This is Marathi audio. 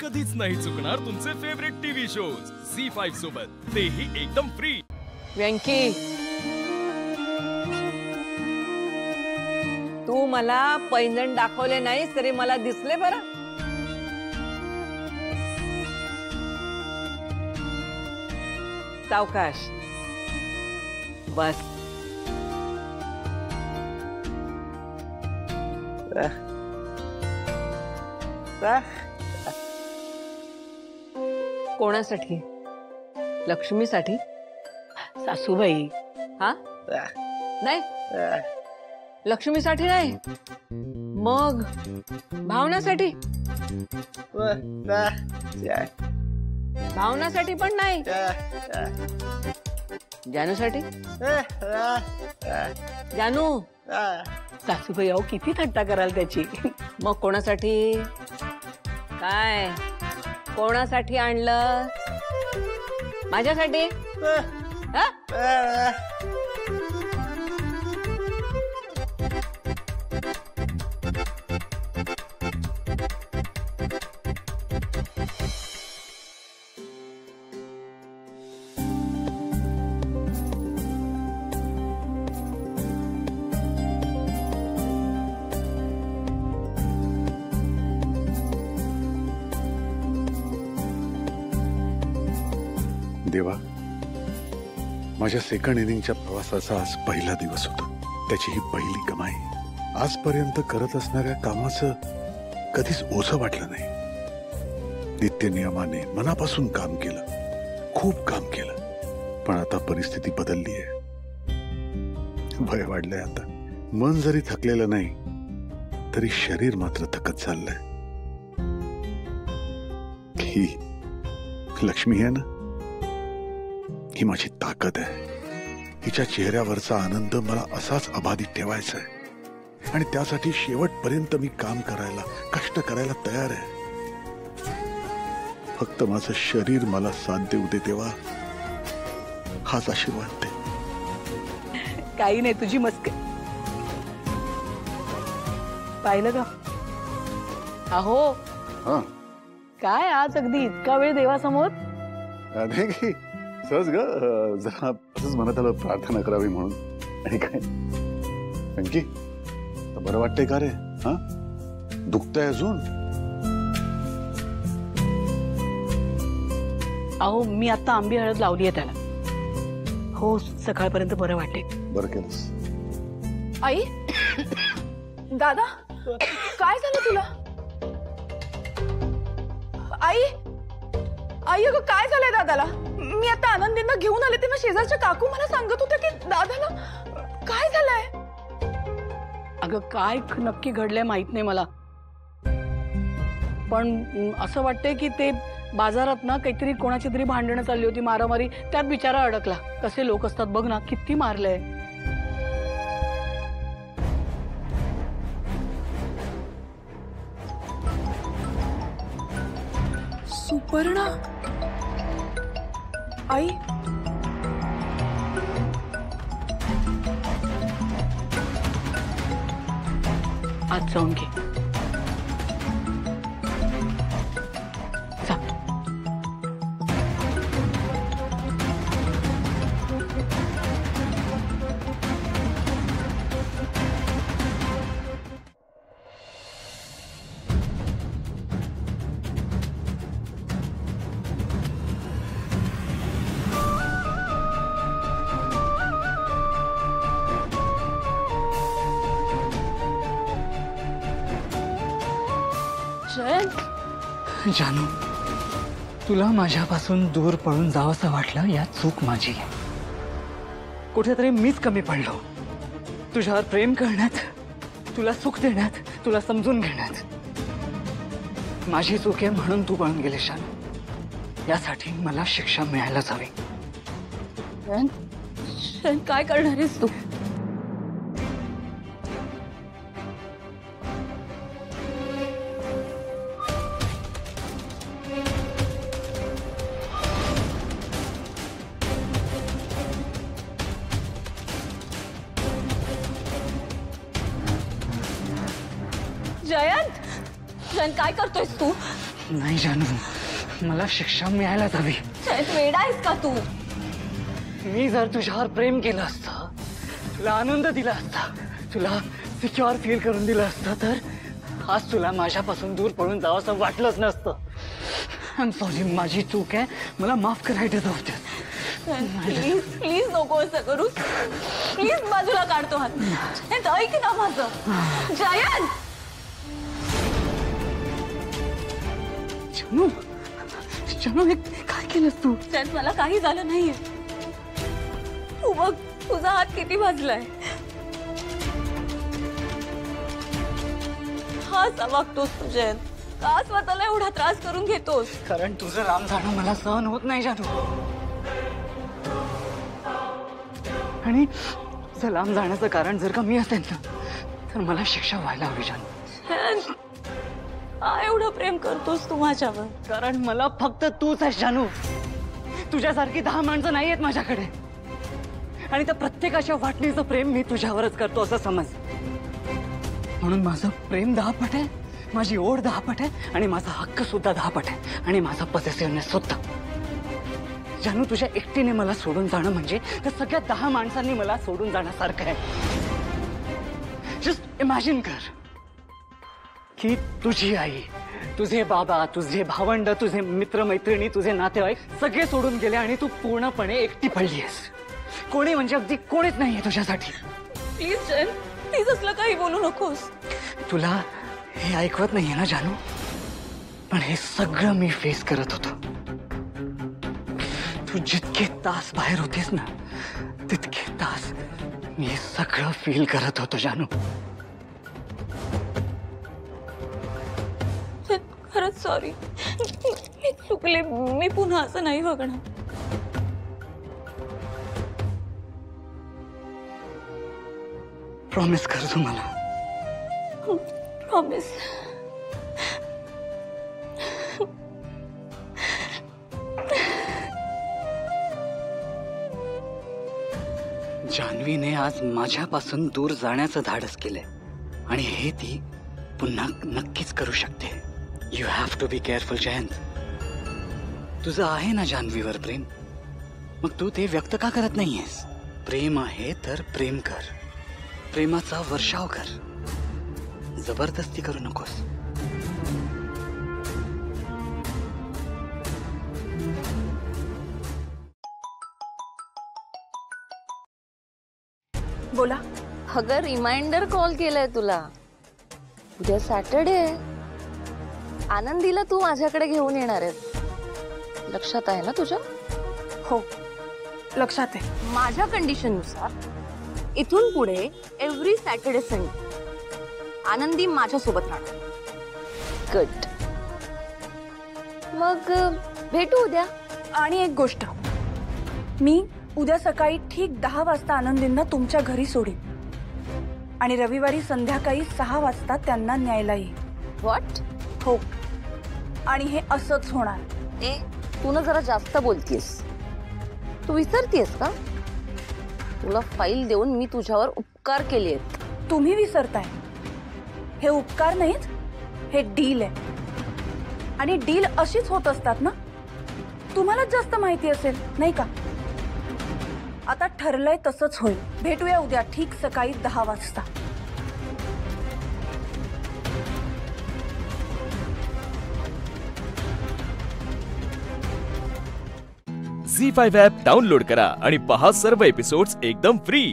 कधीच नाही चुकणार तुमचे फेवरेट टीव्ही शोज झी5 सोबत, तेही एकदम फ्री। व्यंकी, तू मला पैंजण दाखवले नाहीस तरी मला दिसले बरं। सावकाश बस। कोणासाठी? लक्ष्मीसाठी? सासूबाई, हा नाही, लक्ष्मीसाठी नाही, मग भावनासाठी? भावनासाठी पण नाही, जानूसाठी? जानू, सासूबाई अहो किती थट्टा कराल त्याची। मग कोणासाठी? काय कोणासाठी आणलं? माझ्यासाठी? हा? देवा, माझ्या सेकंड इनिंगच्या प्रवासाचा आज पहिला दिवस होता, त्याची ही पहिली कमाई। आजपर्यंत करत असणाऱ्या कामाचं कधीच ओझं वाटलं नाही। नित्य नियमाने मनापासून काम केलं, खूप काम केलं, पण आता परिस्थिती बदलली आहे। भय वाढलंय आता। मन जरी थकलेलं नाही तरी शरीर मात्र थकत चाललंय। ही लक्ष्मी आहे ना, ही माझी ताकद आहे। हिच्या चेहऱ्यावरचा आनंद मला असाच अबाधित ठेवायचा आहे आणि त्यासाठी शेवटपर्यंत मी काम करायला, कष्ट करायला तयार आहे। फक्त माझं शरीर मला साथ देऊ दे देवा, हाच आशीर्वाद दे। काही नाही, तुझी मस्करी पाहिलं का? अहो हा काय आज अगदी इतका वेळ देवासमोर? नाही सहज ग, जरा असंच मनात आलं प्रार्थना करावी म्हणून। आणि काय अंकी, बरं वाटतंय का रे? हा, दुखतंय अजून? अहो मी आता आंबी हळद लावली आहे त्याला। हो, सकाळपर्यंत बरं वाटते। बरं केलंस। आई, दादा, काय झालं तुला? आई, आई अगं काय झालंय दादाला? मी आता आनंदींना घेऊन आले तेव्हा शेजारच्या काकू मला सांगत होत्या की दादाला काय झालंय। अगं काय नक्की घडलंय माहित नाही मला, पण असं वाटतंय की ते बाजारात ना काहीतरी कोणाची तरी भांडणं चालली होती, मारामारी, त्यात बिचारा अडकला। कसे लोक असतात बघ ना, किती मारलंय। सुपर्णा, आई, आज जाऊन घे जा। जानू, तुला माझ्यापासून दूर पळून जावंसं वाटलं, यात चूक माझी आहे। कुठेतरी मीच कमी पडलो तुझ्यावर प्रेम करण्यात, तुला सुख देण्यात, तुला समजून घेण्यात। माझी चूक आहे म्हणून तू पळून गेली जानू, यासाठी मला शिक्षा मिळायलाच हवी। काय करणार आहेस तू? जयंत, जयंत काय करतोयस तू? नाही जानू, मला शिक्षा मिळायलाच हवी. वेडा आहेस का तू? मी जर तुझ्यावर प्रेम केलं असतं, तुला आनंद दिला असता, तुला सिक्युअर फील करून दिलं असतं, तर आज तुला माझ्यापासून दूर पळून जावं असं वाटलंच नसतं. आय एम सॉरी, माझी चूक आहे, मला माफ करायचं होतं. प्लीज प्लीज नको असं करू. प्लीज बाजूला काढतो हात. जयंत ऐक ना माझं. जयंत जानू, जानू हे काय केलंस तू? जयंत मला काही झालं नाहीये. तू बघ तुझा हात किती भाजलाय. हा असा वागतोस तू जयंत? का स्वतःला एवढा त्रास करून घेतोस? कारण तुझं राम जाणं मला सहन होत नाही जानू. आणि तुझं लांब जाण्याचं कारण जर का मी असेल ना, तर मला शिक्षा व्हायला हवी जानू. का एवढं प्रेम करतोस तू माझ्यावर? कारण मला फक्त तूच आहेस जानू. तुझ्यासारखी 10 माणसं नाही आहेत माझ्याकडे. आणि त्या प्रत्येकाच्या वाटणीचं प्रेम मी तुझ्यावरच करतो असं समज. म्हणून माझं प्रेम 10 पट आहे, माझी ओढ 10 पट आहे, आणि माझा हक्क सुद्धा 10 पट आहे, आणि माझा पॉसेसिव्हनेस सुद्धा. जानू, तुझ्या एकटीने मला सोडून जाणं म्हणजे त्या सगळ्या 10 माणसांनी मला सोडून जाण्यासारखं आहे. जस्ट इमॅजिन कर की तुझी आई, तुझे बाबा, तुझे भावंड, तुझे मित्रमैत्रिणी, तुझे नातेवाईक सगळे सोडून गेले आणि तू पूर्णपणे एकटी पडली आहेस. कोणी म्हणजे अगदी कोणीच नाहीये तुझ्यासाठी. प्लीज जयंत, प्लीज असलं काही बोलू नकोस. तुला हे ऐकवत नाहीये ना जानू, पण हे सगळं मी फेस करत होतो. तू जितके तास बाहेर होतीस ना, तितके तास मी हे सगळं फील करत होतो जानू. खरंच सॉरी, मी चुकले. मी पुन्हा असं नाही वागणार. प्रॉमिस कर तू मला. प्रॉमिस. जान्हवीने आज माझ्यापासून दूर जाण्याचं धाडस केलंय, आणि हे ती पुन्हा नक्कीच करू शकते. You have to be careful Jayant. तुझं आहे ना जान्हवीवर प्रेम, मग तू ते व्यक्त का करत नाहीयेस? प्रेम आहे तर प्रेम कर, प्रेमाचा वर्षाव कर, जबरदस्ती करू नकोस. बोला. अगं रिमाइंडर कॉल केलाय तुला. उद्या सॅटर्डे आहे. आनंदीला तू माझ्याकडे घेऊन येणार आहेस, लक्षात आहे ना तुझ्या? हो लक्षात आहे. माझ्या कंडिशननुसार इथून पुढे एव्हरी सॅटर्डे संडे आनंदी माझ्यासोबत राहणार. गुड. मग भेटू उद्या. आणि एक गोष्ट, मी उद्या सकाळी ठीक 10 वाजता आनंदींना तुमच्या घरी सोडीन, आणि रविवारी संध्याकाळी 6 वाजता त्यांना न्यायला येईल. व्हॉट? हो, आणि हे असंच होणार. ए, तू ना जरा जास्त बोलतीयस. तू विसरतीयस का? तुला फाईल देऊन मी तुझ्यावर उपकार केले आहेत. तुम्ही विसरताय. हे उपकार नाहीत, हे डील आहे. आणि डील अशीच होत असतात ना. तुम्हालाच जास्त माहिती असेल नाही का? आता ठरलंय तसंच होईल. भेटूया उद्या ठीक सकाळी 10 वाजता. झी5 ॲप डाउनलोड करा आणि पहा सर्व एपिसोड्स एकदम फ्री.